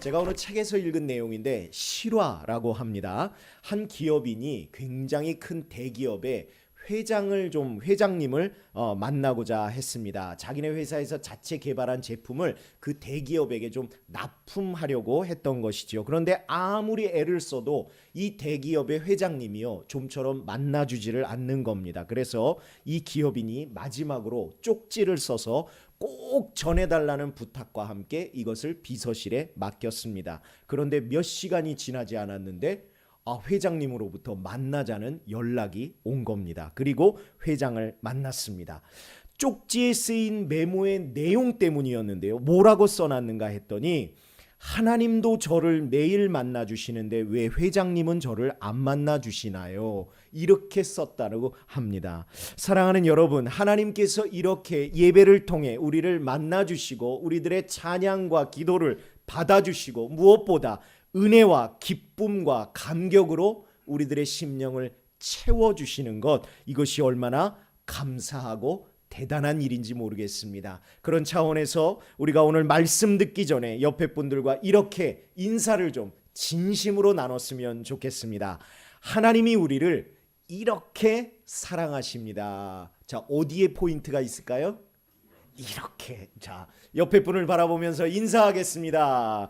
제가 오늘 책에서 읽은 내용인데 실화라고 합니다. 한 기업인이 굉장히 큰 대기업의 회장님을 만나고자 했습니다. 자기네 회사에서 자체 개발한 제품을 그 대기업에게 좀 납품하려고 했던 것이죠. 그런데 아무리 애를 써도 이 대기업의 회장님이요 좀처럼 만나주지를 않는 겁니다. 그래서 이 기업인이 마지막으로 쪽지를 써서 꼭 전해달라는 부탁과 함께 이것을 비서실에 맡겼습니다. 그런데 몇 시간이 지나지 않았는데 회장님으로부터 만나자는 연락이 온 겁니다. 그리고 회장을 만났습니다. 쪽지에 쓰인 메모의 내용 때문이었는데요. 뭐라고 써놨는가 했더니 하나님도 저를 매일 만나주시는데 왜 회장님은 저를 안 만나주시나요? 이렇게 썼다고 합니다. 사랑하는 여러분, 하나님께서 이렇게 예배를 통해 우리를 만나주시고 우리들의 찬양과 기도를 받아주시고 무엇보다 은혜와 기쁨과 감격으로 우리들의 심령을 채워주시는 것, 이것이 얼마나 감사하고 대단한 일인지 모르겠습니다. 그런 차원에서 우리가 오늘 말씀 듣기 전에 옆에 분들과 이렇게 인사를 좀 진심으로 나눴으면 좋겠습니다. 하나님이 우리를 이렇게 사랑하십니다. 자, 어디에 포인트가 있을까요? 이렇게. 자, 옆에 분을 바라보면서 인사하겠습니다.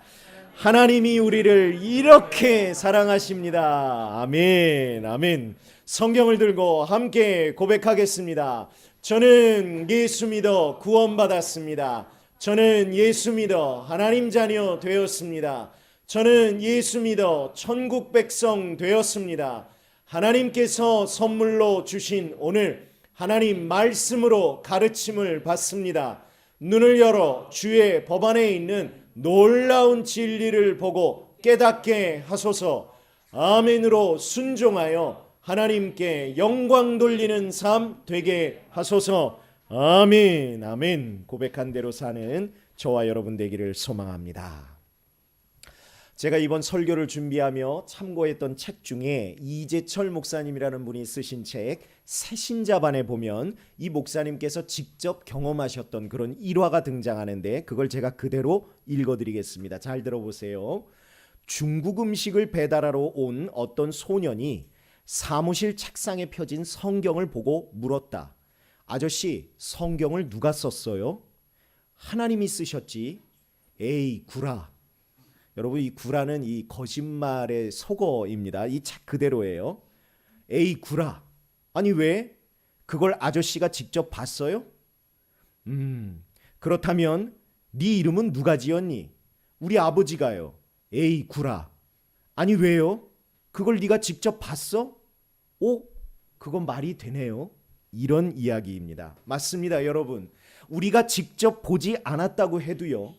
하나님이 우리를 이렇게 사랑하십니다. 아멘, 아멘. 성경을 들고 함께 고백하겠습니다. 저는 예수 믿어 구원받았습니다. 저는 예수 믿어 하나님 자녀 되었습니다. 저는 예수 믿어 천국 백성 되었습니다. 하나님께서 선물로 주신 오늘 하나님 말씀으로 가르침을 받습니다. 눈을 열어 주의 법안에 있는 놀라운 진리를 보고 깨닫게 하소서. 아멘으로 순종하여 하나님께 영광 돌리는 삶 되게 하소서. 아멘, 아멘. 고백한 대로 사는 저와 여러분 되기를 소망합니다. 제가 이번 설교를 준비하며 참고했던 책 중에 이재철 목사님이라는 분이 쓰신 책 새신자반에 보면 이 목사님께서 직접 경험하셨던 그런 일화가 등장하는데 그걸 제가 그대로 읽어드리겠습니다. 잘 들어보세요. 중국 음식을 배달하러 온 어떤 소년이 사무실 책상에 펴진 성경을 보고 물었다. 아저씨, 성경을 누가 썼어요? 하나님이 쓰셨지. 에이, 구라. 여러분, 이 구라는 이 거짓말의 속어입니다. 이 책 그대로예요. 에이, 구라. 아니 왜? 그걸 아저씨가 직접 봤어요? 그렇다면 네 이름은 누가 지었니? 우리 아버지가요. 에이, 구라. 아니 왜요? 그걸 네가 직접 봤어? 오, 그건 말이 되네요. 이런 이야기입니다. 맞습니다, 여러분. 우리가 직접 보지 않았다고 해도요.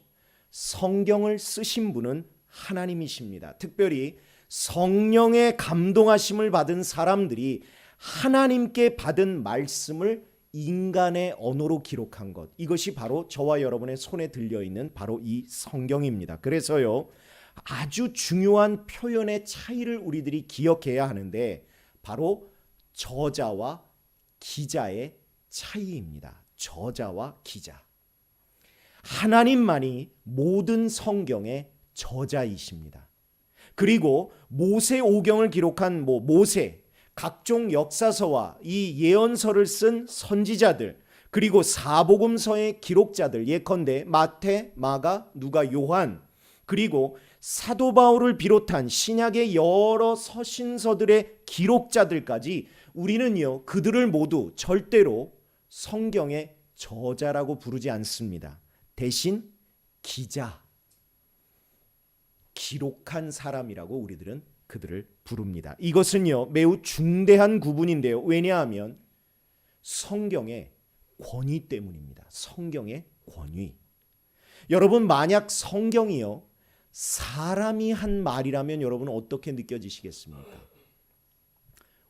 성경을 쓰신 분은 하나님이십니다. 특별히 성령의 감동하심을 받은 사람들이 하나님께 받은 말씀을 인간의 언어로 기록한 것, 이것이 바로 저와 여러분의 손에 들려있는 바로 이 성경입니다. 그래서요, 아주 중요한 표현의 차이를 우리들이 기억해야 하는데 바로 저자와 기자의 차이입니다. 저자와 기자. 하나님만이 모든 성경의 저자이십니다. 그리고 모세오경을 기록한 모세, 각종 역사서와 이 예언서를 쓴 선지자들, 그리고 사복음서의 기록자들, 예컨대 마태, 마가, 누가, 요한, 그리고 사도 바울을 비롯한 신약의 여러 서신서들의 기록자들까지 우리는요, 그들을 모두 절대로 성경의 저자라고 부르지 않습니다. 대신 기자, 기록한 사람이라고 우리들은 그들을 부릅니다. 이것은요, 매우 중대한 구분인데요. 왜냐하면 성경의 권위 때문입니다. 성경의 권위. 여러분, 만약 성경이요 사람이 한 말이라면 여러분은 어떻게 느껴지시겠습니까?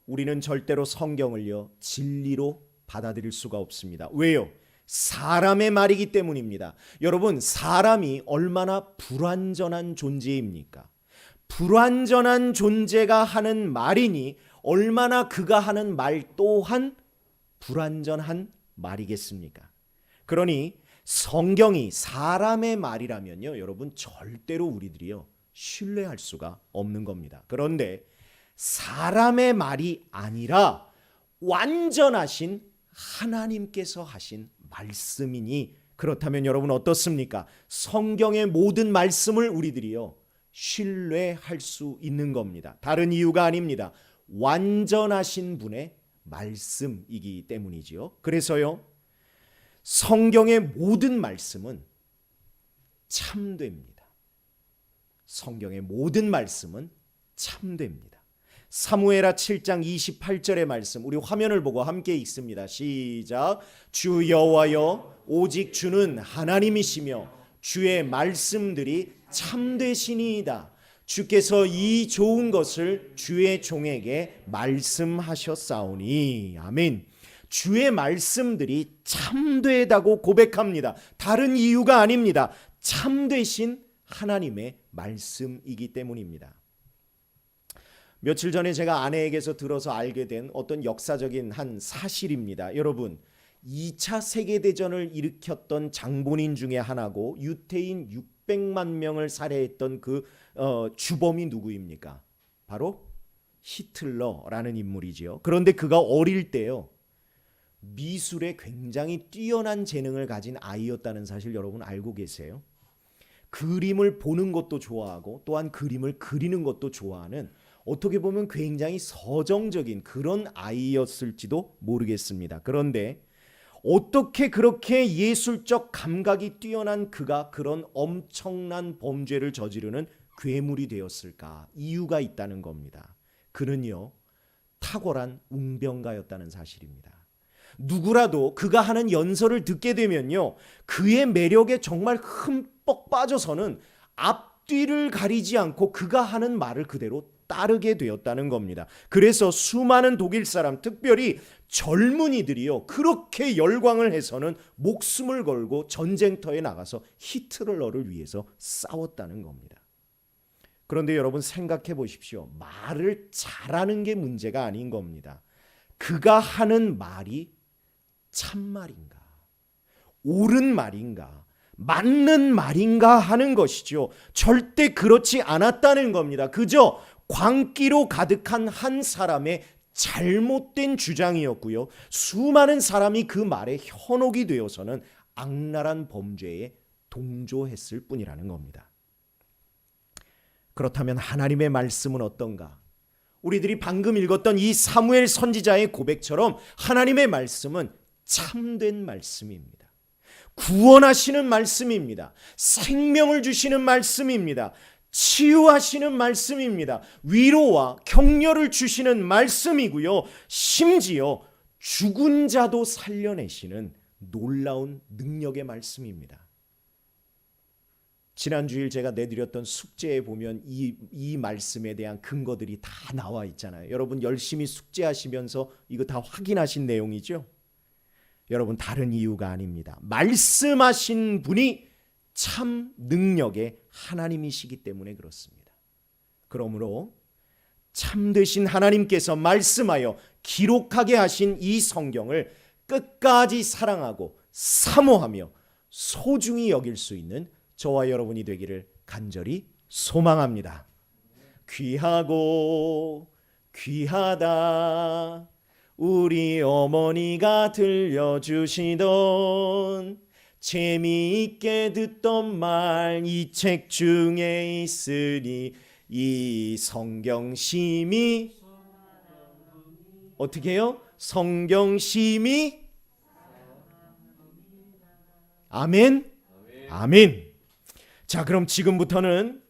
우리는 절대로 성경을요 진리로 받아들일 수가 없습니다. 왜요? 사람의 말이기 때문입니다. 여러분, 사람이 얼마나 불완전한 존재입니까? 불완전한 존재가 하는 말이니 얼마나 그가 하는 말 또한 불완전한 말이겠습니까? 그러니 성경이 사람의 말이라면요, 여러분 절대로 우리들이요 신뢰할 수가 없는 겁니다. 그런데 사람의 말이 아니라 완전하신 하나님께서 하신 말씀이니, 그렇다면 여러분 어떻습니까? 성경의 모든 말씀을 우리들이요 신뢰할 수 있는 겁니다. 다른 이유가 아닙니다. 완전하신 분의 말씀이기 때문이지요. 그래서요, 성경의 모든 말씀은 참됩니다. 성경의 모든 말씀은 참됩니다. 사무엘하 7장 28절의 말씀, 우리 화면을 보고 함께 읽습니다. 시작. 주 여호와여, 오직 주는 하나님이시며 주의 말씀들이 참되시니이다. 주께서 이 좋은 것을 주의 종에게 말씀하셨사오니. 아멘. 주의 말씀들이 참되다고 고백합니다. 다른 이유가 아닙니다. 참되신 하나님의 말씀이기 때문입니다. 며칠 전에 제가 아내에게서 들어서 알게 된 어떤 역사적인 한 사실입니다. 여러분, 2차 세계대전을 일으켰던 장본인 중에 하나고 유태인 600만 명을 살해했던 그 주범이 누구입니까? 바로 히틀러라는 인물이지요. 그런데 그가 어릴 때요, 미술에 굉장히 뛰어난 재능을 가진 아이였다는 사실 여러분 알고 계세요? 그림을 보는 것도 좋아하고 또한 그림을 그리는 것도 좋아하는, 어떻게 보면 굉장히 서정적인 그런 아이였을지도 모르겠습니다. 그런데 어떻게 그렇게 예술적 감각이 뛰어난 그가 그런 엄청난 범죄를 저지르는 괴물이 되었을까? 이유가 있다는 겁니다. 그는요, 탁월한 웅변가였다는 사실입니다. 누구라도 그가 하는 연설을 듣게 되면요, 그의 매력에 정말 흠뻑 빠져서는 앞뒤를 가리지 않고 그가 하는 말을 그대로 따르게 되었다는 겁니다. 그래서 수많은 독일 사람, 특별히 젊은이들이요, 그렇게 열광을 해서는 목숨을 걸고 전쟁터에 나가서 히틀러를 위해서 싸웠다는 겁니다. 그런데 여러분 생각해 보십시오. 말을 잘하는 게 문제가 아닌 겁니다. 그가 하는 말이 참말인가, 옳은 말인가, 맞는 말인가 하는 것이죠. 절대 그렇지 않았다는 겁니다. 그저 광기로 가득한 한 사람의 잘못된 주장이었고요, 수많은 사람이 그 말에 현혹이 되어서는 악랄한 범죄에 동조했을 뿐이라는 겁니다. 그렇다면 하나님의 말씀은 어떤가? 우리들이 방금 읽었던 이 사무엘 선지자의 고백처럼 하나님의 말씀은 참된 말씀입니다. 구원하시는 말씀입니다. 생명을 주시는 말씀입니다. 치유하시는 말씀입니다. 위로와 격려를 주시는 말씀이고요, 심지어 죽은 자도 살려내시는 놀라운 능력의 말씀입니다. 지난주일 제가 내드렸던 숙제에 보면 이 말씀에 대한 근거들이 다 나와 있잖아요. 여러분 열심히 숙제하시면서 이거 다 확인하신 내용이죠? 여러분 다른 이유가 아닙니다. 말씀하신 분이 참 능력의 하나님이시기 때문에 그렇습니다. 그러므로 참되신 하나님께서 말씀하여 기록하게 하신 이 성경을 끝까지 사랑하고 사모하며 소중히 여길 수 있는 저와 여러분이 되기를 간절히 소망합니다. 귀하고 귀하다 우리 어머니가 들려주시던 재미있게 듣던 말 이 책 중에 있으니 이 성경심이 어떻게 해요? 성경심이 아멘. 아멘. 자, 그럼 지금부터는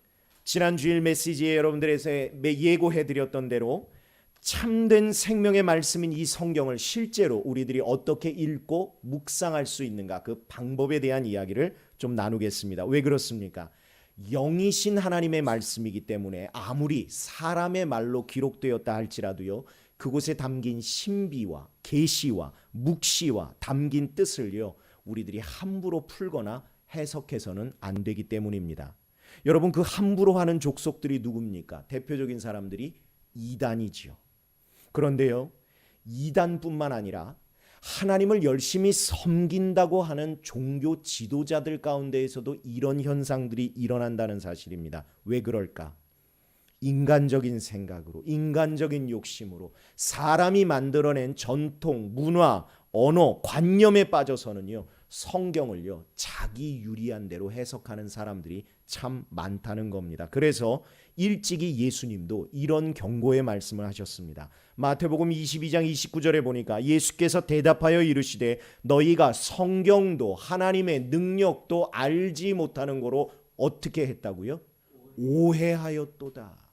지난주일 메시지에 여러분들에서 예고해드렸던 대로 참된 생명의 말씀인 이 성경을 실제로 우리들이 어떻게 읽고 묵상할 수 있는가, 그 방법에 대한 이야기를 좀 나누겠습니다. 왜 그렇습니까? 영이신 하나님의 말씀이기 때문에 아무리 사람의 말로 기록되었다 할지라도요, 그곳에 담긴 신비와 계시와 묵시와 담긴 뜻을요, 우리들이 함부로 풀거나 해석해서는 안 되기 때문입니다. 여러분, 그 함부로 하는 족속들이 누굽니까? 대표적인 사람들이 이단이지요. 그런데요, 이단뿐만 아니라 하나님을 열심히 섬긴다고 하는 종교 지도자들 가운데에서도 이런 현상들이 일어난다는 사실입니다. 왜 그럴까? 인간적인 생각으로, 인간적인 욕심으로 사람이 만들어낸 전통, 문화, 언어, 관념에 빠져서는요, 성경을요, 자기 유리한 대로 해석하는 사람들이 참 많다는 겁니다. 그래서 일찍이 예수님도 이런 경고의 말씀을 하셨습니다. 마태복음 22장 29절에 보니까 예수께서 대답하여 이르시되 너희가 성경도 하나님의 능력도 알지 못하는 거로 어떻게 했다고요? 오해하였도다.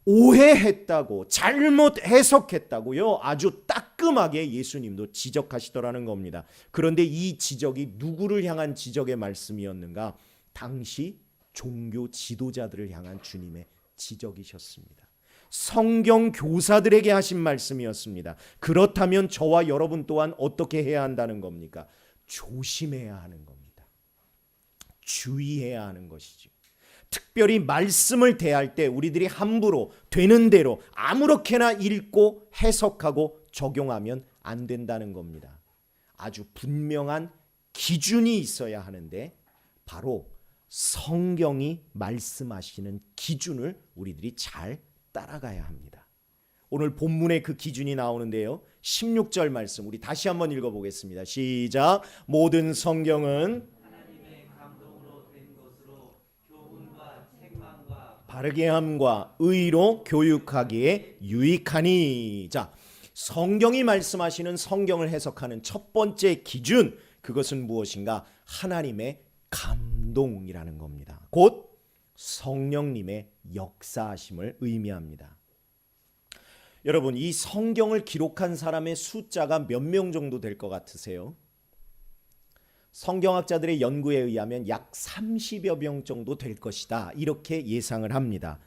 오해했다고, 잘못 해석했다고요. 아주 따끔하게 예수님도 지적하시더라는 겁니다. 그런데 이 지적이 누구를 향한 지적의 말씀이었는가? 당시 종교 지도자들을 향한 주님의 지적이셨습니다. 성경 교사들에게 하신 말씀이었습니다. 그렇다면 저와 여러분 또한 어떻게 해야 한다는 겁니까? 조심해야 하는 겁니다. 주의해야 하는 것이죠. 특별히 말씀을 대할 때 우리들이 함부로 되는 대로 아무렇게나 읽고 해석하고 적용하면 안 된다는 겁니다. 아주 분명한 기준이 있어야 하는데 바로 성경이 말씀하시는 기준을 우리들이 잘 따라가야 합니다. 오늘 본문에 그 기준이 나오는데요. 16절 말씀 우리 다시 한번 읽어보겠습니다. 시작. 모든 성경은 바르게 함과 의로 교육하기에 유익하니. 자, 성경이 말씀하시는 성경을 해석하는 첫 번째 기준, 그것은 무엇인가? 하나님의 감동이라는 겁니다. 곧 성령님의 역사하심을 의미합니다. 여러분, 이 성경을 기록한 사람의 숫자가 몇 명 정도 될 것 같으세요? 성경학자들의 연구에 의하면 약 30여 명 정도 될 것이다, 이렇게 예상을 합니다.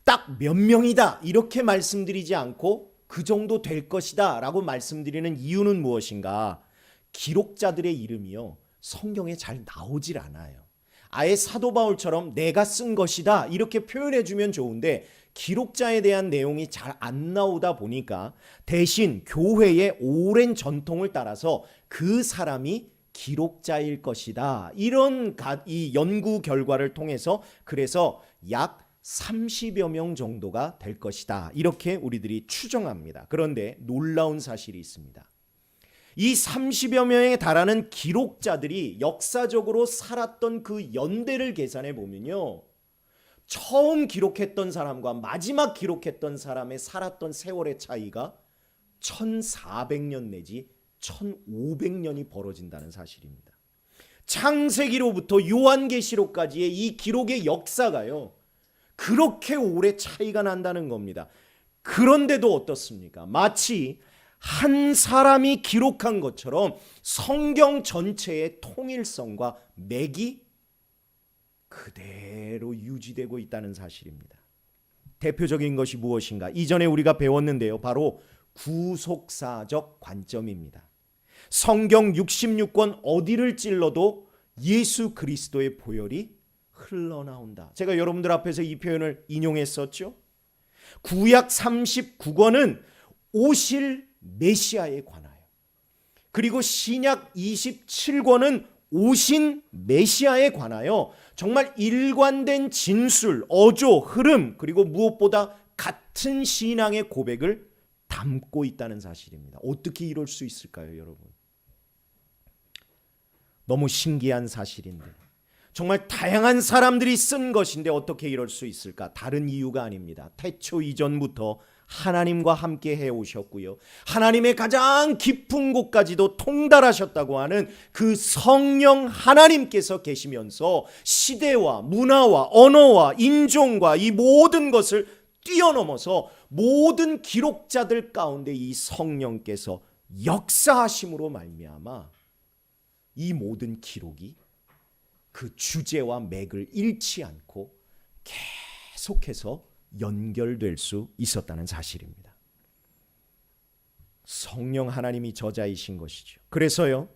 딱 몇 명이다 이렇게 말씀드리지 않고 그 정도 될 것이다 라고 말씀드리는 이유는 무엇인가? 기록자들의 이름이요, 성경에 잘 나오질 않아요. 아예 사도 바울처럼 내가 쓴 것이다 이렇게 표현해 주면 좋은데 기록자에 대한 내용이 잘 안 나오다 보니까 대신 교회의 오랜 전통을 따라서 그 사람이 기록자일 것이다, 이런 이 연구 결과를 통해서 그래서 약 30여 명 정도가 될 것이다 이렇게 우리들이 추정합니다. 그런데 놀라운 사실이 있습니다. 이 30여 명에 달하는 기록자들이 역사적으로 살았던 그 연대를 계산해 보면요, 처음 기록했던 사람과 마지막 기록했던 사람의 살았던 세월의 차이가 1400년 내지 1500년이 벌어진다는 사실입니다. 창세기로부터 요한계시록까지의 이 기록의 역사가요, 그렇게 오래 차이가 난다는 겁니다. 그런데도 어떻습니까? 마치 한 사람이 기록한 것처럼 성경 전체의 통일성과 맥이 그대로 유지되고 있다는 사실입니다. 대표적인 것이 무엇인가? 이전에 우리가 배웠는데요, 바로 구속사적 관점입니다. 성경 66권 어디를 찔러도 예수 그리스도의 보혈이 흘러나온다. 제가 여러분들 앞에서 이 표현을 인용했었죠. 구약 39권은 오실 메시아에 관하여, 그리고 신약 27권은 오신 메시아에 관하여 정말 일관된 진술, 어조, 흐름, 그리고 무엇보다 같은 신앙의 고백을 담고 있다는 사실입니다. 어떻게 이럴 수 있을까요, 여러분? 너무 신기한 사실인데, 정말 다양한 사람들이 쓴 것인데 어떻게 이럴 수 있을까? 다른 이유가 아닙니다. 태초 이전부터 하나님과 함께 해오셨고요, 하나님의 가장 깊은 곳까지도 통달하셨다고 하는 그 성령 하나님께서 계시면서 시대와 문화와 언어와 인종과 이 모든 것을 뛰어넘어서 모든 기록자들 가운데 이 성령께서 역사하심으로 말미암아 이 모든 기록이 그 주제와 맥을 잃지 않고 계속해서 연결될 수 있었다는 사실입니다. 성령 하나님이 저자이신 것이죠. 그래서요,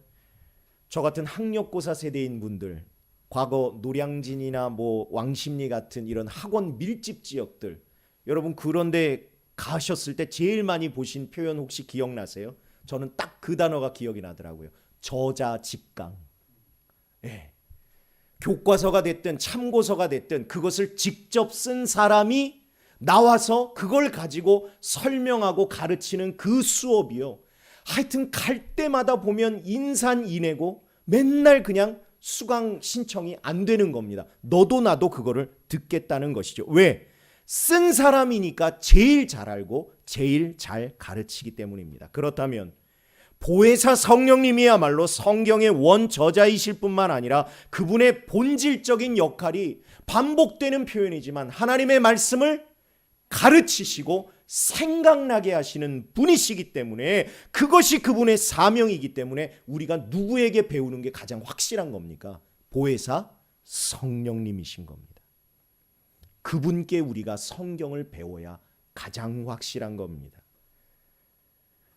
저 같은 학력고사 세대인 분들, 과거 노량진이나 왕십리 같은 이런 학원 밀집 지역들, 여러분 그런데 가셨을 때 제일 많이 보신 표현 혹시 기억나세요? 저는 딱 그 단어가 기억이 나더라고요. 저자직강. 예. 교과서가 됐든 참고서가 됐든 그것을 직접 쓴 사람이 나와서 그걸 가지고 설명하고 가르치는 그 수업이요. 하여튼 갈 때마다 보면 인산인해고 맨날 그냥 수강 신청이 안 되는 겁니다. 너도 나도 그거를 듣겠다는 것이죠. 왜? 쓴 사람이니까 제일 잘 알고 제일 잘 가르치기 때문입니다. 그렇다면 보혜사 성령님이야말로 성경의 원저자이실 뿐만 아니라 그분의 본질적인 역할이 반복되는 표현이지만 하나님의 말씀을 가르치시고 생각나게 하시는 분이시기 때문에 그것이 그분의 사명이기 때문에 우리가 누구에게 배우는 게 가장 확실한 겁니까? 보혜사 성령님이신 겁니다. 그분께 우리가 성경을 배워야 가장 확실한 겁니다.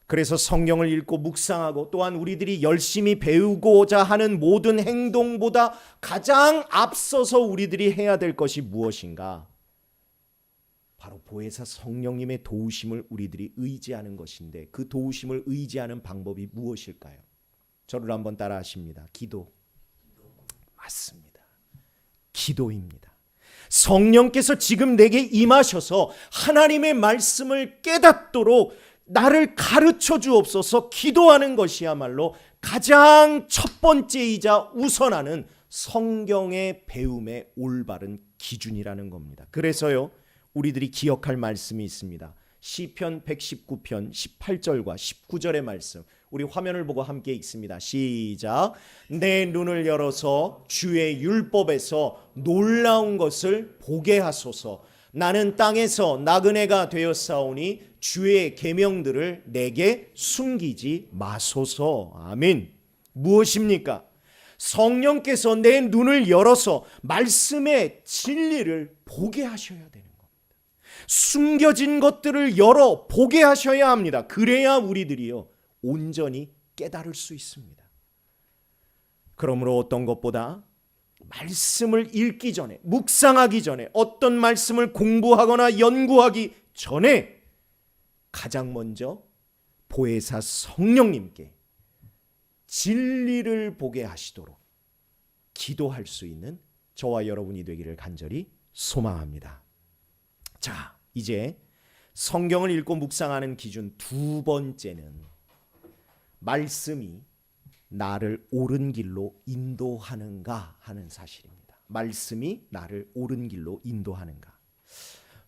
그래서 성경을 읽고 묵상하고 또한 우리들이 열심히 배우고자 하는 모든 행동보다 가장 앞서서 우리들이 해야 될 것이 무엇인가? 바로 보혜사 성령님의 도우심을 우리들이 의지하는 것인데 그 도우심을 의지하는 방법이 무엇일까요? 저를 한번 따라 하십니다. 기도. 맞습니다. 기도입니다. 성령께서 지금 내게 임하셔서 하나님의 말씀을 깨닫도록 나를 가르쳐 주옵소서 기도하는 것이야말로 가장 첫 번째이자 우선하는 성경의 배움의 올바른 기준이라는 겁니다. 그래서요 우리들이 기억할 말씀이 있습니다. 시편 119편 18절과 19절의 말씀 우리 화면을 보고 함께 읽습니다. 시작. 내 눈을 열어서 주의 율법에서 놀라운 것을 보게 하소서. 나는 땅에서 나그네가 되었사오니 주의 계명들을 내게 숨기지 마소서. 아멘. 무엇입니까? 성령께서 내 눈을 열어서 말씀의 진리를 보게 하셔야 되는 겁니다. 숨겨진 것들을 열어 보게 하셔야 합니다. 그래야 우리들이요 온전히 깨달을 수 있습니다. 그러므로 어떤 것보다 말씀을 읽기 전에 묵상하기 전에 어떤 말씀을 공부하거나 연구하기 전에 가장 먼저 보혜사 성령님께 진리를 보게 하시도록 기도할 수 있는 저와 여러분이 되기를 간절히 소망합니다. 자, 이제 성경을 읽고 묵상하는 기준 두 번째는 말씀이 나를 옳은 길로 인도하는가 하는 사실입니다. 말씀이 나를 옳은 길로 인도하는가.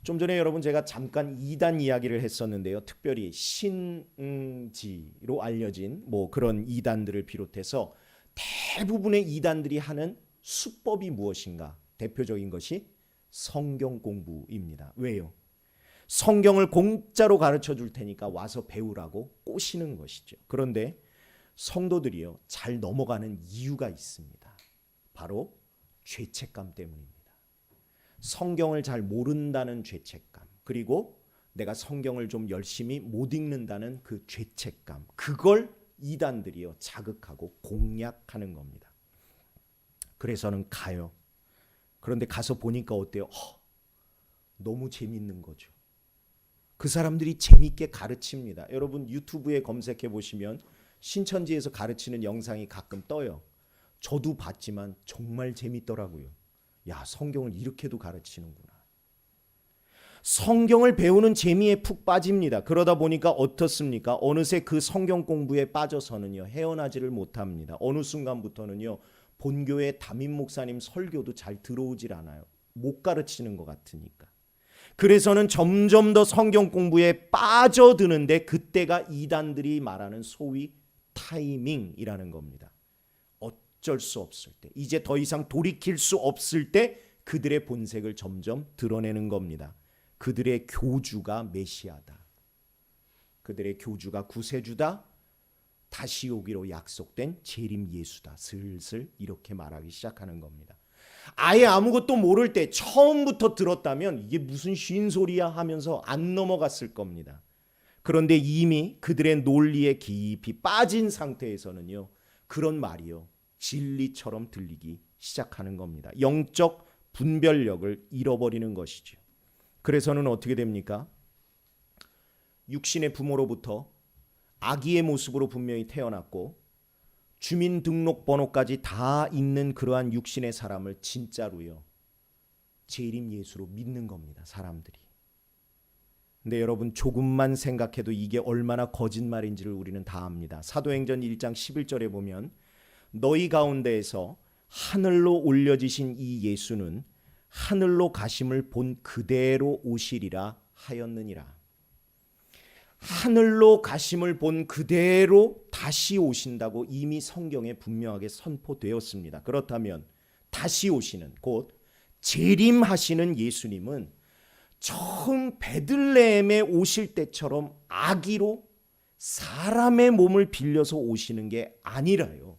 좀 전에 여러분 제가 잠깐 이단 이야기를 했었는데요. 특별히 신지로 알려진 그런 이단들을 비롯해서 대부분의 이단들이 하는 수법이 무엇인가? 대표적인 것이 성경 공부입니다. 왜요? 성경을 공짜로 가르쳐 줄 테니까 와서 배우라고 꼬시는 것이죠. 그런데 성도들이요 잘 넘어가는 이유가 있습니다. 바로 죄책감 때문입니다. 성경을 잘 모른다는 죄책감, 그리고 내가 성경을 좀 열심히 못 읽는다는 그 죄책감, 그걸 이단들이요 자극하고 공략하는 겁니다. 그래서는 가요. 그런데 가서 보니까 어때요? 너무 재밌는 거죠. 그 사람들이 재밌게 가르칩니다. 여러분 유튜브에 검색해 보시면 신천지에서 가르치는 영상이 가끔 떠요. 저도 봤지만 정말 재밌더라고요. 야, 성경을 이렇게도 가르치는구나. 성경을 배우는 재미에 푹 빠집니다. 그러다 보니까 어떻습니까? 어느새 그 성경 공부에 빠져서는요 헤어나지를 못합니다. 어느 순간부터는요 본교의 담임 목사님 설교도 잘 들어오질 않아요. 못 가르치는 것 같으니까. 그래서는 점점 더 성경 공부에 빠져드는데 그때가 이단들이 말하는 소위 타이밍이라는 겁니다. 어쩔 수 없을 때, 이제 더 이상 돌이킬 수 없을 때 그들의 본색을 점점 드러내는 겁니다. 그들의 교주가 메시아다. 그들의 교주가 구세주다. 다시 오기로 약속된 재림 예수다. 슬슬 이렇게 말하기 시작하는 겁니다. 아예 아무것도 모를 때 처음부터 들었다면 이게 무슨 쉰소리야 하면서 안 넘어갔을 겁니다. 그런데 이미 그들의 논리에 깊이 빠진 상태에서는요 그런 말이요 진리처럼 들리기 시작하는 겁니다. 영적 분별력을 잃어버리는 것이죠. 그래서는 어떻게 됩니까? 육신의 부모로부터 아기의 모습으로 분명히 태어났고 주민등록번호까지 다 있는 그러한 육신의 사람을 진짜로요 재림 예수로 믿는 겁니다. 사람들이. 근데 여러분 조금만 생각해도 이게 얼마나 거짓말인지를 우리는 다 압니다. 사도행전 1장 11절에 보면 너희 가운데에서 하늘로 올려지신 이 예수는 하늘로 가심을 본 그대로 오시리라 하였느니라. 하늘로 가심을 본 그대로 다시 오신다고 이미 성경에 분명하게 선포되었습니다. 그렇다면 다시 오시는 곧 재림하시는 예수님은 처음 베들레헴에 오실 때처럼 아기로 사람의 몸을 빌려서 오시는 게 아니라요.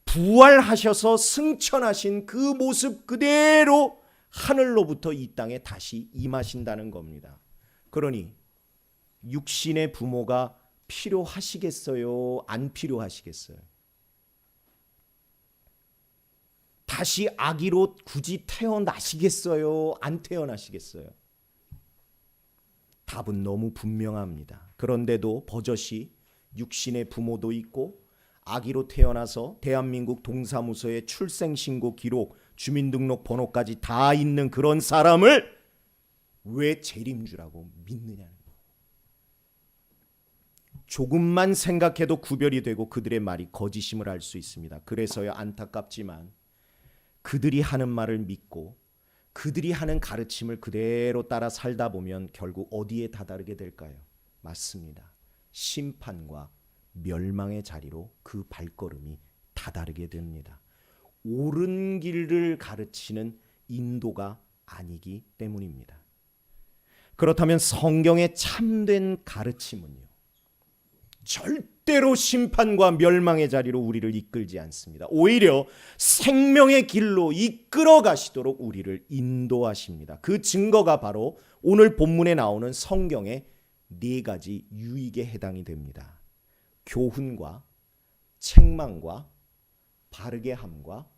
부활하셔서 승천하신 그 모습 그대로 하늘로부터 이 땅에 다시 임하신다는 겁니다. 그러니 육신의 부모가 필요하시겠어요? 안 필요하시겠어요? 다시 아기로 굳이 태어나시겠어요? 안 태어나시겠어요? 답은 너무 분명합니다. 그런데도 버젓이 육신의 부모도 있고 아기로 태어나서 대한민국 동사무소의 출생신고 기록, 주민등록번호까지 다 있는 그런 사람을 왜 재림주라고 믿느냐는 거예요. 조금만 생각해도 구별이 되고 그들의 말이 거짓임을 알 수 있습니다. 그래서요 안타깝지만 그들이 하는 말을 믿고 그들이 하는 가르침을 그대로 따라 살다 보면 결국 어디에 다다르게 될까요? 맞습니다. 심판과 멸망의 자리로 그 발걸음이 다다르게 됩니다. 옳은 길을 가르치는 인도가 아니기 때문입니다. 그렇다면 성경의 참된 가르침은요 절대로 심판과 멸망의 자리로 우리를 이끌지 않습니다. 오히려 생명의 길로 이끌어 가시도록 우리를 인도하십니다. 그 증거가 바로 오늘 본문에 나오는 성경의 4가지 유익에 해당이 됩니다. 교훈과 책망과 바르게 함과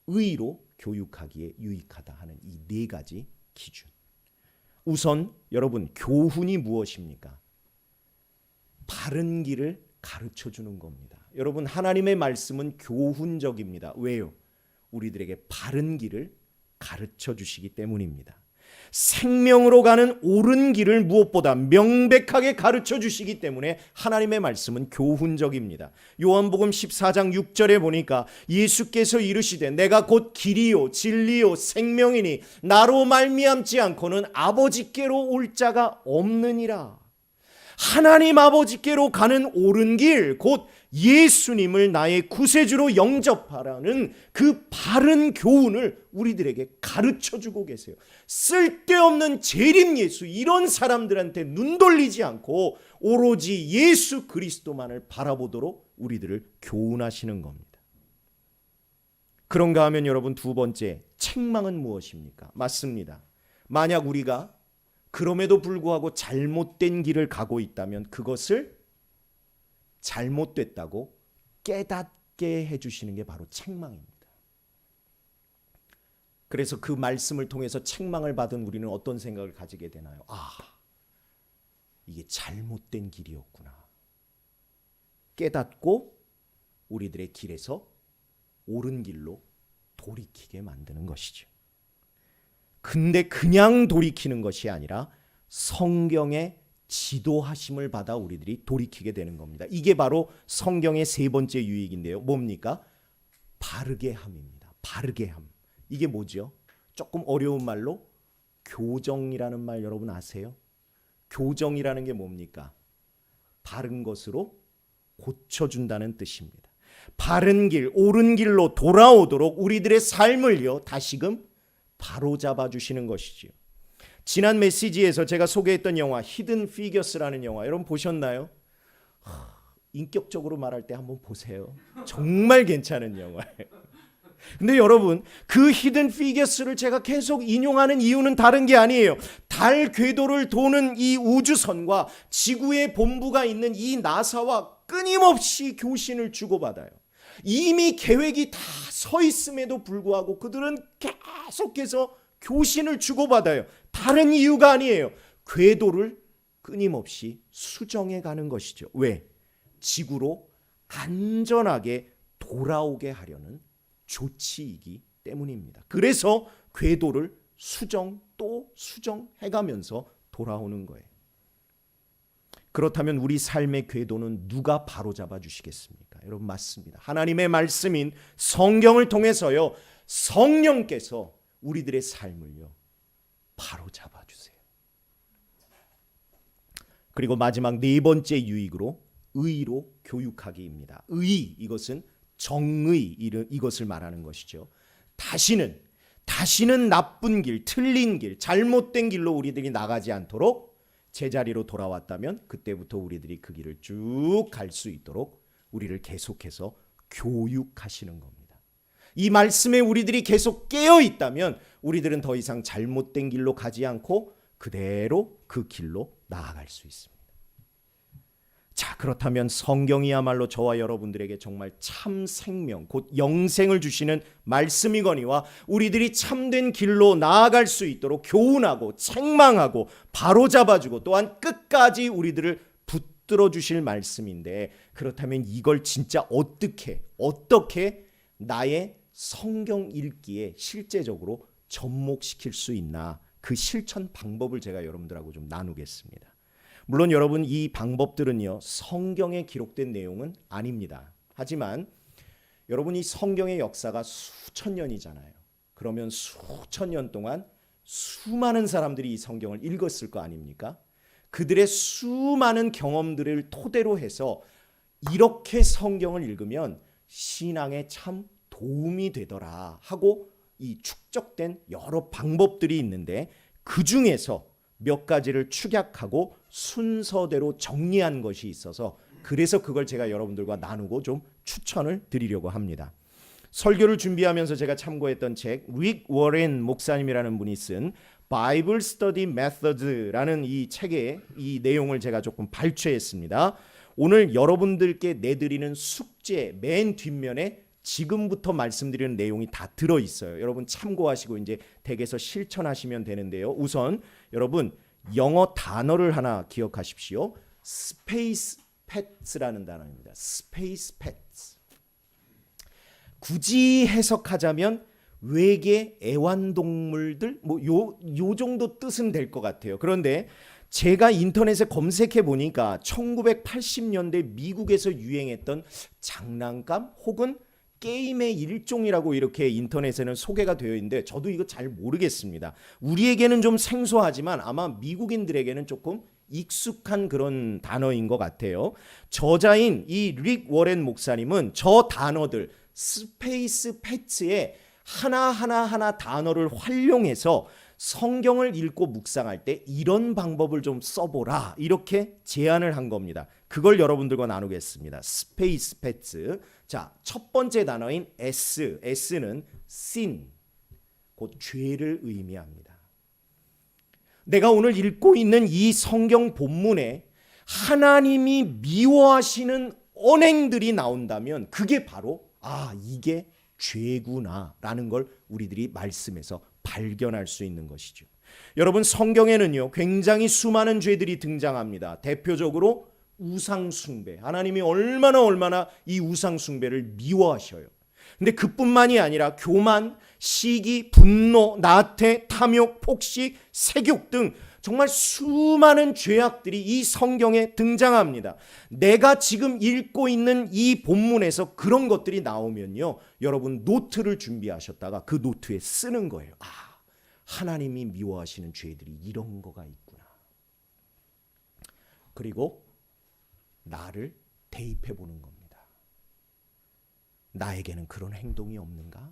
의로 교육하기에 유익하다 하는 이 4가지 기준. 우선 여러분 교훈이 무엇입니까? 바른 길을 가르쳐 주는 겁니다. 여러분 하나님의 말씀은 교훈적입니다. 왜요? 우리들에게 바른 길을 가르쳐 주시기 때문입니다. 생명으로 가는 옳은 길을 무엇보다 명백하게 가르쳐 주시기 때문에 하나님의 말씀은 교훈적입니다. 요한복음 14장 6절에 보니까 예수께서 이르시되 내가 곧 길이요 진리요 생명이니 나로 말미암지 않고는 아버지께로 올 자가 없느니라. 하나님 아버지께로 가는 옳은 길, 곧 예수님을 나의 구세주로 영접하라는 그 바른 교훈을 우리들에게 가르쳐주고 계세요. 쓸데없는 재림 예수 이런 사람들한테 눈 돌리지 않고 오로지 예수 그리스도만을 바라보도록 우리들을 교훈하시는 겁니다. 그런가 하면 여러분 두 번째, 책망은 무엇입니까? 맞습니다. 만약 우리가 그럼에도 불구하고 잘못된 길을 가고 있다면 그것을 잘못됐다고 깨닫게 해주시는 게 바로 책망입니다. 그래서 그 말씀을 통해서 책망을 받은 우리는 어떤 생각을 가지게 되나요? 아, 이게 잘못된 길이었구나. 깨닫고 우리들의 길에서 옳은 길로 돌이키게 만드는 것이죠. 근데 그냥 돌이키는 것이 아니라 성경의 지도하심을 받아 우리들이 돌이키게 되는 겁니다. 이게 바로 성경의 3번째 유익인데요. 뭡니까? 바르게 함입니다. 바르게 함. 이게 뭐죠? 조금 어려운 말로 교정이라는 말 여러분 아세요? 교정이라는 게 뭡니까? 바른 것으로 고쳐준다는 뜻입니다. 바른 길, 옳은 길로 돌아오도록 우리들의 삶을요 다시금 바로잡아 주시는 것이지요. 지난 메시지에서 제가 소개했던 영화 히든 피겨스라는 영화 여러분 보셨나요? 인격적으로 말할 때 한번 보세요. 정말 괜찮은 영화예요. 근데 여러분 그 히든 피겨스를 제가 계속 인용하는 이유는 다른 게 아니에요. 달 궤도를 도는 이 우주선과 지구의 본부가 있는 이 나사와 끊임없이 교신을 주고받아요. 이미 계획이 다 서 있음에도 불구하고 그들은 계속해서 교신을 주고받아요. 다른 이유가 아니에요. 궤도를 끊임없이 수정해 가는 것이죠. 왜? 지구로 안전하게 돌아오게 하려는 조치이기 때문입니다. 그래서 궤도를 수정 또 수정해 가면서 돌아오는 거예요. 그렇다면 우리 삶의 궤도는 누가 바로잡아 주시겠습니까? 여러분, 맞습니다. 하나님의 말씀인 성경을 통해서요, 성령께서 우리들의 삶을요 바로잡아 주세요. 그리고 마지막 네 번째 유익으로 의로 교육하기입니다. 의, 이것은 정의, 이것을 말하는 것이죠. 다시는 나쁜 길, 틀린 길, 잘못된 길로 우리들이 나가지 않도록 제자리로 돌아왔다면 그때부터 우리들이 그 길을 쭉 갈 수 있도록 우리를 계속해서 교육하시는 겁니다. 이 말씀에 우리들이 계속 깨어 있다면 우리들은 더 이상 잘못된 길로 가지 않고 그대로 그 길로 나아갈 수 있습니다. 자, 그렇다면 성경이야말로 저와 여러분들에게 정말 참 생명, 곧 영생을 주시는 말씀이거니와 우리들이 참된 길로 나아갈 수 있도록 교훈하고 책망하고 바로잡아주고 또한 끝까지 우리들을 붙들어 주실 말씀인데, 그렇다면 이걸 진짜 어떻게 나의 성경 읽기에 실제적으로 접목시킬 수 있나, 그 실천 방법을 제가 여러분들하고 좀 나누겠습니다. 물론 여러분, 이 방법들은요 성경에 기록된 내용은 아닙니다. 하지만 여러분, 이 성경의 역사가 수천 년이잖아요. 그러면 수천 년 동안 수많은 사람들이 이 성경을 읽었을 거 아닙니까? 그들의 수많은 경험들을 토대로 해서 이렇게 성경을 읽으면 신앙에 참 도움이 되더라 하고 이 축적된 여러 방법들이 있는데, 그 중에서 몇 가지를 축약하고 순서대로 정리한 것이 있어서, 그래서 그걸 제가 여러분들과 나누고 좀 추천을 드리려고 합니다. 설교를 준비하면서 제가 참고했던 책, 릭 워렌 목사님이라는 분이 쓴 Bible Study Methods라는 이 책의 이 내용을 제가 조금 발췌했습니다. 오늘 여러분들께 내드리는 숙제 맨 뒷면에 지금부터 말씀드리는 내용이 다 들어있어요. 여러분 참고하시고 이제 댁에서 실천하시면 되는데요. 우선 여러분, 영어 단어를 하나 기억하십시오. 스페이스 펫스라는 단어입니다. 스페이스 펫스. 굳이 해석하자면 외계 애완동물들, 요 정도 뜻은 될 것 같아요. 그런데 제가 인터넷에 검색해 보니까 1980년대 미국에서 유행했던 장난감 혹은 게임의 일종이라고 이렇게 인터넷에는 소개가 되어 있는데, 저도 이거 잘 모르겠습니다. 우리에게는 좀 생소하지만 아마 미국인들에게는 조금 익숙한 그런 단어인 것 같아요. 저자인 이 릭 워렌 목사님은 저 단어들 스페이스 펫스의 하나 단어를 활용해서 성경을 읽고 묵상할 때 이런 방법을 좀 써보라, 이렇게 제안을 한 겁니다. 그걸 여러분들과 나누겠습니다. 스페이스 펫스. 자, 첫 번째 단어인 S는 sin, 곧 죄를 의미합니다. 내가 오늘 읽고 있는 이 성경 본문에 하나님이 미워하시는 언행들이 나온다면 그게 바로 이게 죄구나라는 걸 우리들이 말씀에서 발견할 수 있는 것이죠. 여러분, 성경에는요 굉장히 수많은 죄들이 등장합니다. 대표적으로 우상숭배. 하나님이 얼마나 이 우상숭배를 미워하셔요. 근데 그뿐만이 아니라 교만, 시기, 분노, 나태, 탐욕, 폭식, 색욕 등 정말 수많은 죄악들이 이 성경에 등장합니다. 내가 지금 읽고 있는 이 본문에서 그런 것들이 나오면요, 여러분 노트를 준비하셨다가 그 노트에 쓰는 거예요. 하나님이 미워하시는 죄들이 이런 거가 있구나. 그리고 나를 대입해 보는 겁니다. 나에게는 그런 행동이 없는가?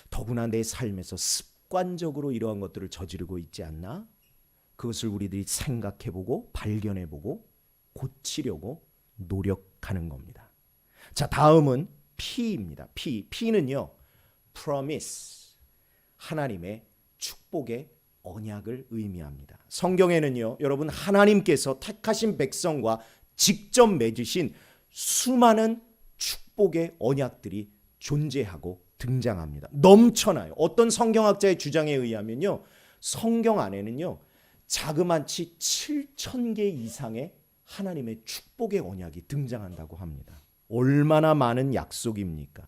더구나 내 삶에서 습관적으로 이러한 것들을 저지르고 있지 않나? 그것을 우리들이 생각해보고 발견해보고 고치려고 노력하는 겁니다. 자, 다음은 P입니다. P는요 promise, 하나님의 축복의 언약을 의미합니다. 성경에는요 여러분, 하나님께서 택하신 백성과 직접 맺으신 수많은 축복의 언약들이 존재하고 등장합니다. 넘쳐나요. 어떤 성경학자의 주장에 의하면요, 성경 안에는요 자그마치 7,000개 이상의 하나님의 축복의 언약이 등장한다고 합니다. 얼마나 많은 약속입니까?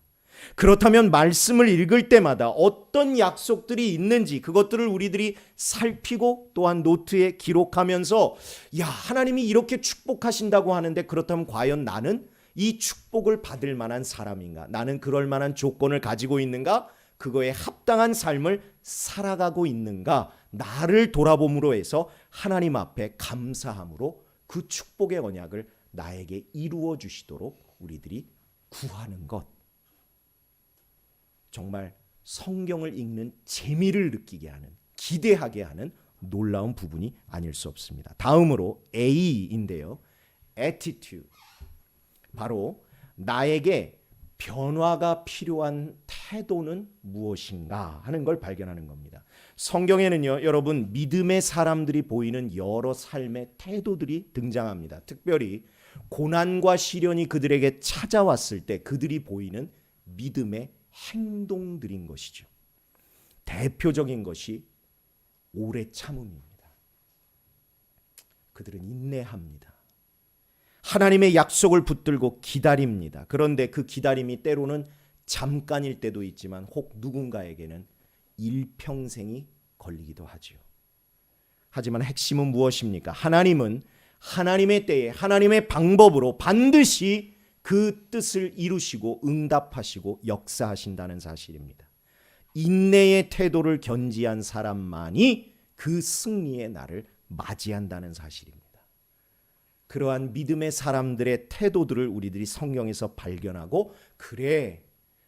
그렇다면 말씀을 읽을 때마다 어떤 약속들이 있는지 그것들을 우리들이 살피고 또한 노트에 기록하면서 야, 하나님이 이렇게 축복하신다고 하는데 그렇다면 과연 나는 이 축복을 받을 만한 사람인가? 나는 그럴 만한 조건을 가지고 있는가? 그거에 합당한 삶을 살아가고 있는가? 나를 돌아봄으로 해서 하나님 앞에 감사함으로 그 축복의 언약을 나에게 이루어 주시도록 우리들이 구하는 것. 정말 성경을 읽는 재미를 느끼게 하는, 기대하게 하는 놀라운 부분이 아닐 수 없습니다. 다음으로 A인데요. attitude. 바로 나에게 변화가 필요한 태도는 무엇인가 하는 걸 발견하는 겁니다. 성경에는요, 여러분, 믿음의 사람들이 보이는 여러 삶의 태도들이 등장합니다. 특별히 고난과 시련이 그들에게 찾아왔을 때 그들이 보이는 믿음의 행동들인 것이죠. 대표적인 것이 오래 참음입니다. 그들은 인내합니다. 하나님의 약속을 붙들고 기다립니다. 그런데 그 기다림이 때로는 잠깐일 때도 있지만 혹 누군가에게는 일평생이 걸리기도 하지요. 하지만 핵심은 무엇입니까? 하나님은 하나님의 때에 하나님의 방법으로 반드시 그 뜻을 이루시고 응답하시고 역사하신다는 사실입니다. 인내의 태도를 견지한 사람만이 그 승리의 날을 맞이한다는 사실입니다. 그러한 믿음의 사람들의 태도들을 우리들이 성경에서 발견하고 그래,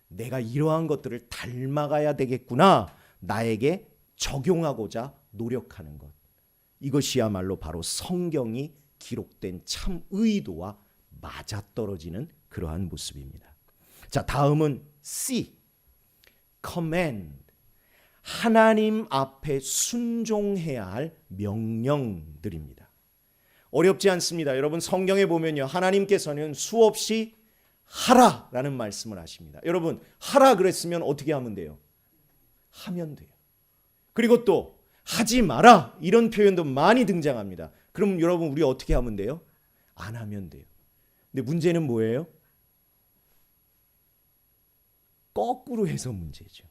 내가 이러한 것들을 닮아가야 되겠구나, 나에게 적용하고자 노력하는 것. 이것이야말로 바로 성경이 기록된 참 의도와 맞아떨어지는 그러한 모습입니다. 자, 다음은 C. command. 하나님 앞에 순종해야 할 명령들입니다. 어렵지 않습니다. 여러분, 성경에 보면요, 하나님께서는 수없이 하라라는 말씀을 하십니다. 여러분, 하라 그랬으면 어떻게 하면 돼요? 하면 돼요. 그리고 또 하지 마라 이런 표현도 많이 등장합니다. 그럼 여러분, 우리 어떻게 하면 돼요? 안 하면 돼요. 근데 문제는 뭐예요? 거꾸로 해서 문제죠.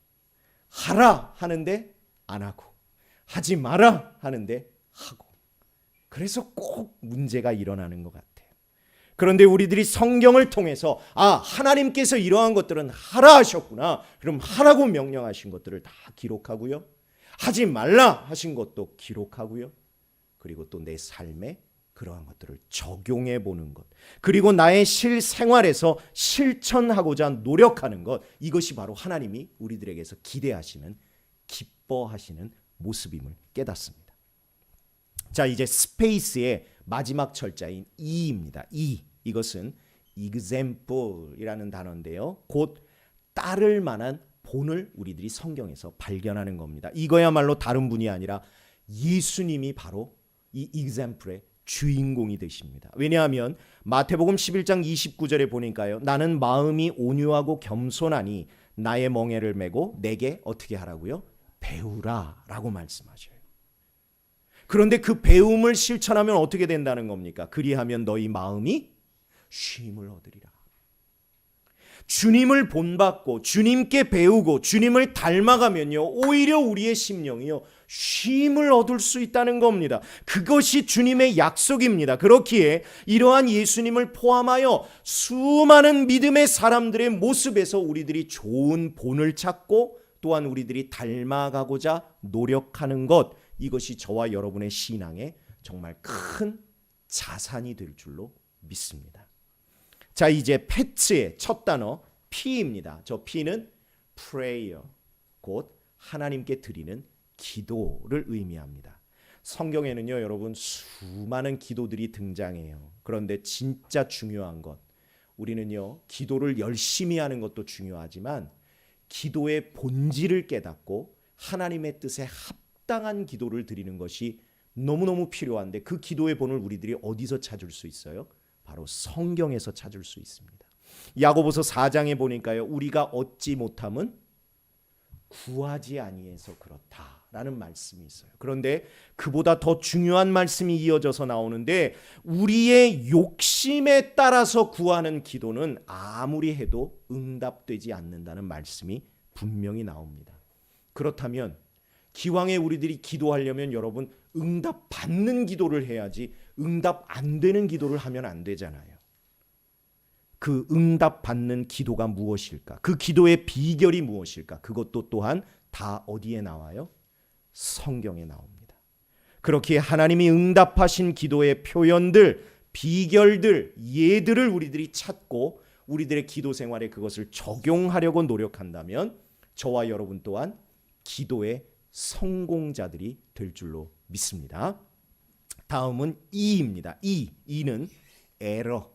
하라 하는데 안 하고, 하지 마라 하는데 하고. 그래서 꼭 문제가 일어나는 것 같아요. 그런데 우리들이 성경을 통해서 하나님께서 이러한 것들은 하라 하셨구나, 그럼 하라고 명령하신 것들을 다 기록하고요, 하지 말라 하신 것도 기록하고요, 그리고 또 내 삶에 그러한 것들을 적용해 보는 것, 그리고 나의 실생활에서 실천하고자 노력하는 것, 이것이 바로 하나님이 우리들에게서 기대하시는, 기뻐하시는 모습임을 깨닫습니다. 자, 이제 스페이스의 마지막 철자인 E입니다. E. 이것은 example이라는 단어인데요. 곧 따를 만한 본을 우리들이 성경에서 발견하는 겁니다. 이거야말로 다른 분이 아니라 예수님이 바로 이 example의 주인공이 되십니다. 왜냐하면 마태복음 11장 29절에 보니까요, 나는 마음이 온유하고 겸손하니 나의 멍에를 메고 내게 어떻게 하라고요? 배우라 라고 말씀하셔요. 그런데 그 배움을 실천하면 어떻게 된다는 겁니까? 그리하면 너희 마음이 쉼을 얻으리라. 주님을 본받고 주님께 배우고 주님을 닮아가면요, 오히려 우리의 심령이요, 쉼을 얻을 수 있다는 겁니다. 그것이 주님의 약속입니다. 그렇기에 이러한 예수님을 포함하여 수많은 믿음의 사람들의 모습에서 우리들이 좋은 본을 찾고 또한 우리들이 닮아가고자 노력하는 것, 이것이 저와 여러분의 신앙에 정말 큰 자산이 될 줄로 믿습니다. 자, 이제 패츠의 첫 단어 P입니다. 저 P는 prayer, 곧 하나님께 드리는 기도를 의미합니다. 성경에는요, 여러분, 수많은 기도들이 등장해요. 그런데 진짜 중요한 것, 우리는요, 기도를 열심히 하는 것도 중요하지만 기도의 본질을 깨닫고 하나님의 뜻에 합당한 기도를 드리는 것이 너무너무 필요한데, 그 기도의 본을 우리들이 어디서 찾을 수 있어요? 바로 성경에서 찾을 수 있습니다. 야고보서 4장에 보니까요, 우리가 얻지 못함은 구하지 아니해서 그렇다 라는 말씀이 있어요. 그런데 그보다 더 중요한 말씀이 이어져서 나오는데 우리의 욕심에 따라서 구하는 기도는 아무리 해도 응답되지 않는다는 말씀이 분명히 나옵니다. 그렇다면 기왕에 우리들이 기도하려면 여러분 응답 받는 기도를 해야지 응답 안 되는 기도를 하면 안 되잖아요. 그 응답 받는 기도가 무엇일까? 그 기도의 비결이 무엇일까? 그것도 또한 다 어디에 나와요? 성경에 나옵니다. 그렇게 하나님이 응답하신 기도의 표현들, 비결들, 예들을 우리들이 찾고 우리들의 기도 생활에 그것을 적용하려고 노력한다면 저와 여러분 또한 기도의 성공자들이 될 줄로 믿습니다. 다음은 E입니다. E는 에러,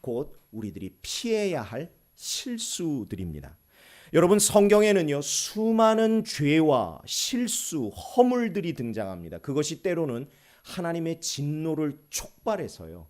곧 우리들이 피해야 할 실수들입니다. 여러분 성경에는요 수많은 죄와 실수, 허물들이 등장합니다. 그것이 때로는 하나님의 진노를 촉발해서요.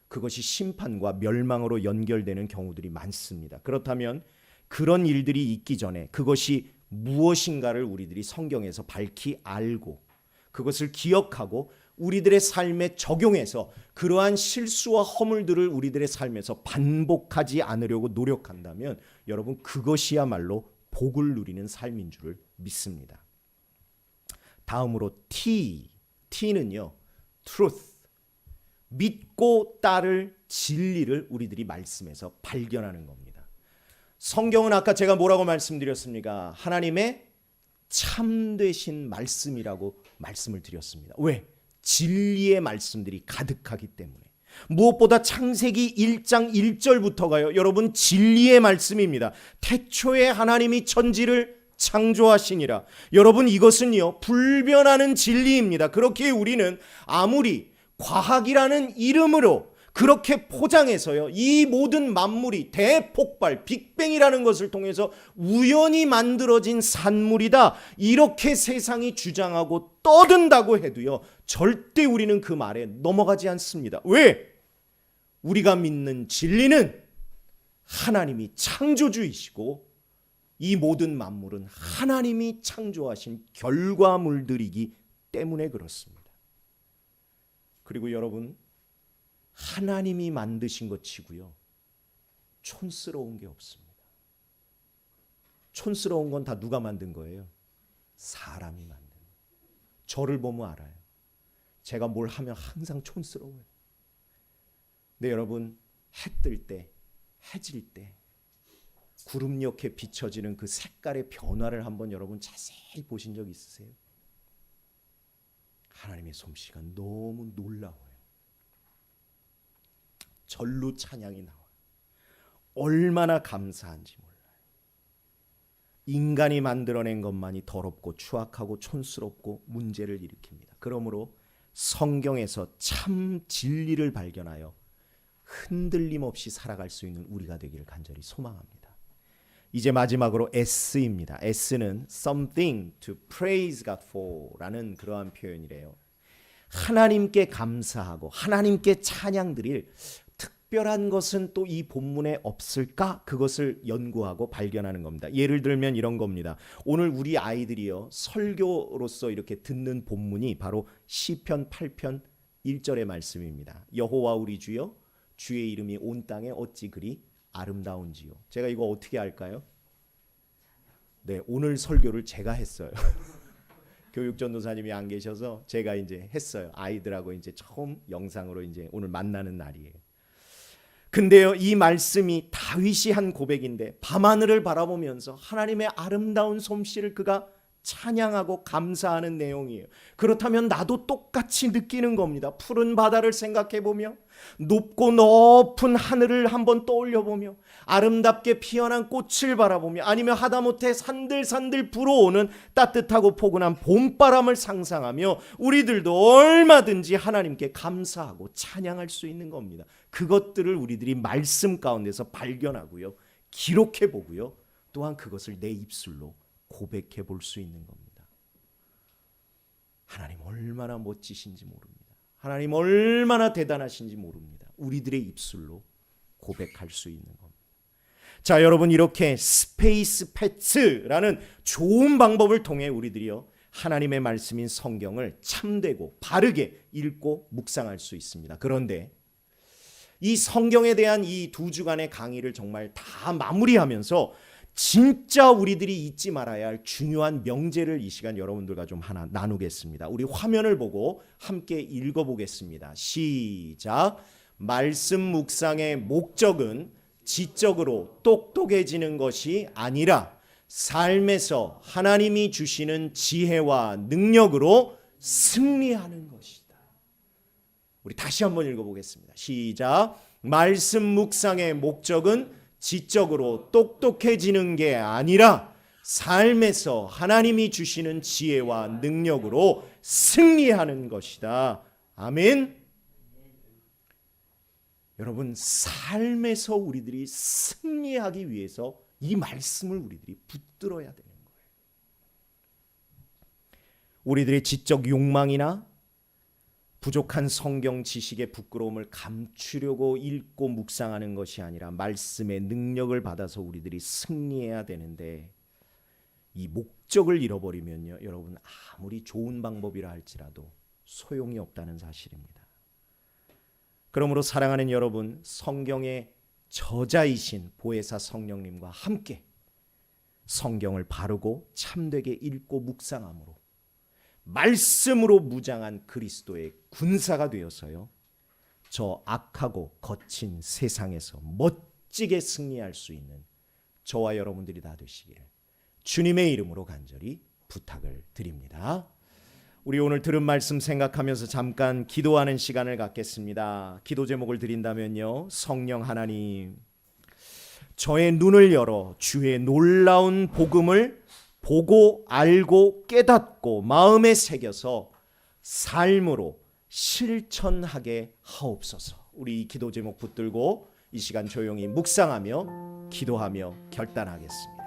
그것이 심판과 멸망으로 연결되는 경우들이 많습니다. 그렇다면 그런 일들이 있기 전에 그것이 무엇인가를 우리들이 성경에서 밝히 알고 그것을 기억하고 우리들의 삶에 적용해서 그러한 실수와 허물들을 우리들의 삶에서 반복하지 않으려고 노력한다면 여러분 그것이야말로 복을 누리는 삶인 줄을 믿습니다. 다음으로 T는요 truth, 믿고 따를 진리를 우리들이 말씀에서 발견하는 겁니다. 성경은 아까 제가 뭐라고 말씀드렸습니까? 하나님의 참되신 말씀이라고 말씀을 드렸습니다. 왜? 진리의 말씀들이 가득하기 때문에. 무엇보다 창세기 1장 1절부터가요. 여러분 진리의 말씀입니다. 태초에 하나님이 천지를 창조하시니라. 여러분 이것은요 불변하는 진리입니다. 그렇게 우리는 아무리 과학이라는 이름으로 그렇게 포장해서요 이 모든 만물이 대폭발 빅뱅이라는 것을 통해서 우연히 만들어진 산물이다 이렇게 세상이 주장하고 떠든다고 해도요 절대 우리는 그 말에 넘어가지 않습니다. 왜? 우리가 믿는 진리는 하나님이 창조주이시고 이 모든 만물은 하나님이 창조하신 결과물들이기 때문에 그렇습니다. 그리고 여러분 하나님이 만드신 것 치고요 촌스러운 게 없습니다. 촌스러운 건 다 누가 만든 거예요? 사람이 만든 거예요. 저를 보면 알아요. 제가 뭘 하면 항상 촌스러워요. 근데 여러분 해 뜰 때, 해질 때 구름 옆에 비춰지는 그 색깔의 변화를 한번 여러분 자세히 보신 적 있으세요? 하나님의 솜씨가 너무 놀라워요. 절로 찬양이 나와요. 얼마나 감사한지 몰라요. 인간이 만들어낸 것만이 더럽고 추악하고 촌스럽고 문제를 일으킵니다. 그러므로 성경에서 참 진리를 발견하여 흔들림 없이 살아갈 수 있는 우리가 되기를 간절히 소망합니다. 이제 마지막으로 S입니다. S는 something to praise God for 라는 그러한 표현이래요. 하나님께 감사하고 하나님께 찬양 드릴 특별한 것은 또 이 본문에 없을까? 그것을 연구하고 발견하는 겁니다. 예를 들면 이런 겁니다. 오늘 우리 아이들이요 설교로서 이렇게 듣는 본문이 바로 시편 8편 1절의 말씀입니다. 여호와 우리 주여 주의 이름이 온 땅에 어찌 그리 아름다운지요. 제가 이거 어떻게 할까요? 네, 오늘 설교를 제가 했어요. 교육전도사님이 안 계셔서 제가 이제 했어요. 아이들하고 이제 처음 영상으로 이제 오늘 만나는 날이에요. 근데요, 이 말씀이 다윗이 한 고백인데 밤하늘을 바라보면서 하나님의 아름다운 솜씨를 그가 찬양하고 감사하는 내용이에요. 그렇다면 나도 똑같이 느끼는 겁니다. 푸른 바다를 생각해보며 높고 높은 하늘을 한번 떠올려보며 아름답게 피어난 꽃을 바라보며 아니면 하다못해 산들산들 불어오는 따뜻하고 포근한 봄바람을 상상하며 우리들도 얼마든지 하나님께 감사하고 찬양할 수 있는 겁니다. 그것들을 우리들이 말씀 가운데서 발견하고요, 기록해보고요, 또한 그것을 내 입술로 고백해 볼 수 있는 겁니다. 하나님 얼마나 멋지신지 모릅니다. 하나님 얼마나 대단하신지 모릅니다. 우리들의 입술로 고백할 수 있는 겁니다. 자, 여러분 이렇게 스페이스 팻스라는 좋은 방법을 통해 우리들이요 하나님의 말씀인 성경을 참되고 바르게 읽고 묵상할 수 있습니다. 그런데 이 성경에 대한 이 2주간의 강의를 정말 다 마무리하면서 진짜 우리들이 잊지 말아야 할 중요한 명제를 이 시간 여러분들과 좀 하나 나누겠습니다. 우리 화면을 보고 함께 읽어보겠습니다. 시작. 말씀 묵상의 목적은 지적으로 똑똑해지는 것이 아니라 삶에서 하나님이 주시는 지혜와 능력으로 승리하는 것이다. 우리 다시 한번 읽어보겠습니다. 시작. 말씀 묵상의 목적은 지적으로 똑똑해지는 게 아니라 삶에서 하나님이 주시는 지혜와 능력으로 승리하는 것이다. 아멘. 여러분, 삶에서 우리들이 승리하기 위해서 이 말씀을 우리들이 붙들어야 되는 거예요. 우리들의 지적 욕망이나 부족한 성경 지식의 부끄러움을 감추려고 읽고 묵상하는 것이 아니라 말씀의 능력을 받아서 우리들이 승리해야 되는데, 이 목적을 잃어버리면요, 여러분, 아무리 좋은 방법이라 할지라도 소용이 없다는 사실입니다. 그러므로 사랑하는 여러분, 성경의 저자이신 보혜사 성령님과 함께 성경을 바르고 참되게 읽고 묵상함으로 말씀으로 무장한 그리스도의 군사가 되어서요, 저 악하고 거친 세상에서 멋지게 승리할 수 있는 저와 여러분들이 다 되시기를 주님의 이름으로 간절히 부탁을 드립니다. 우리 오늘 들은 말씀 생각하면서 잠깐 기도하는 시간을 갖겠습니다. 기도 제목을 드린다면요, 성령 하나님, 저의 눈을 열어 주의 놀라운 복음을 보고 알고 깨닫고 마음에 새겨서 삶으로 실천하게 하옵소서. 우리 이 기도 제목 붙들고 이 시간 조용히 묵상하며 기도하며 결단하겠습니다.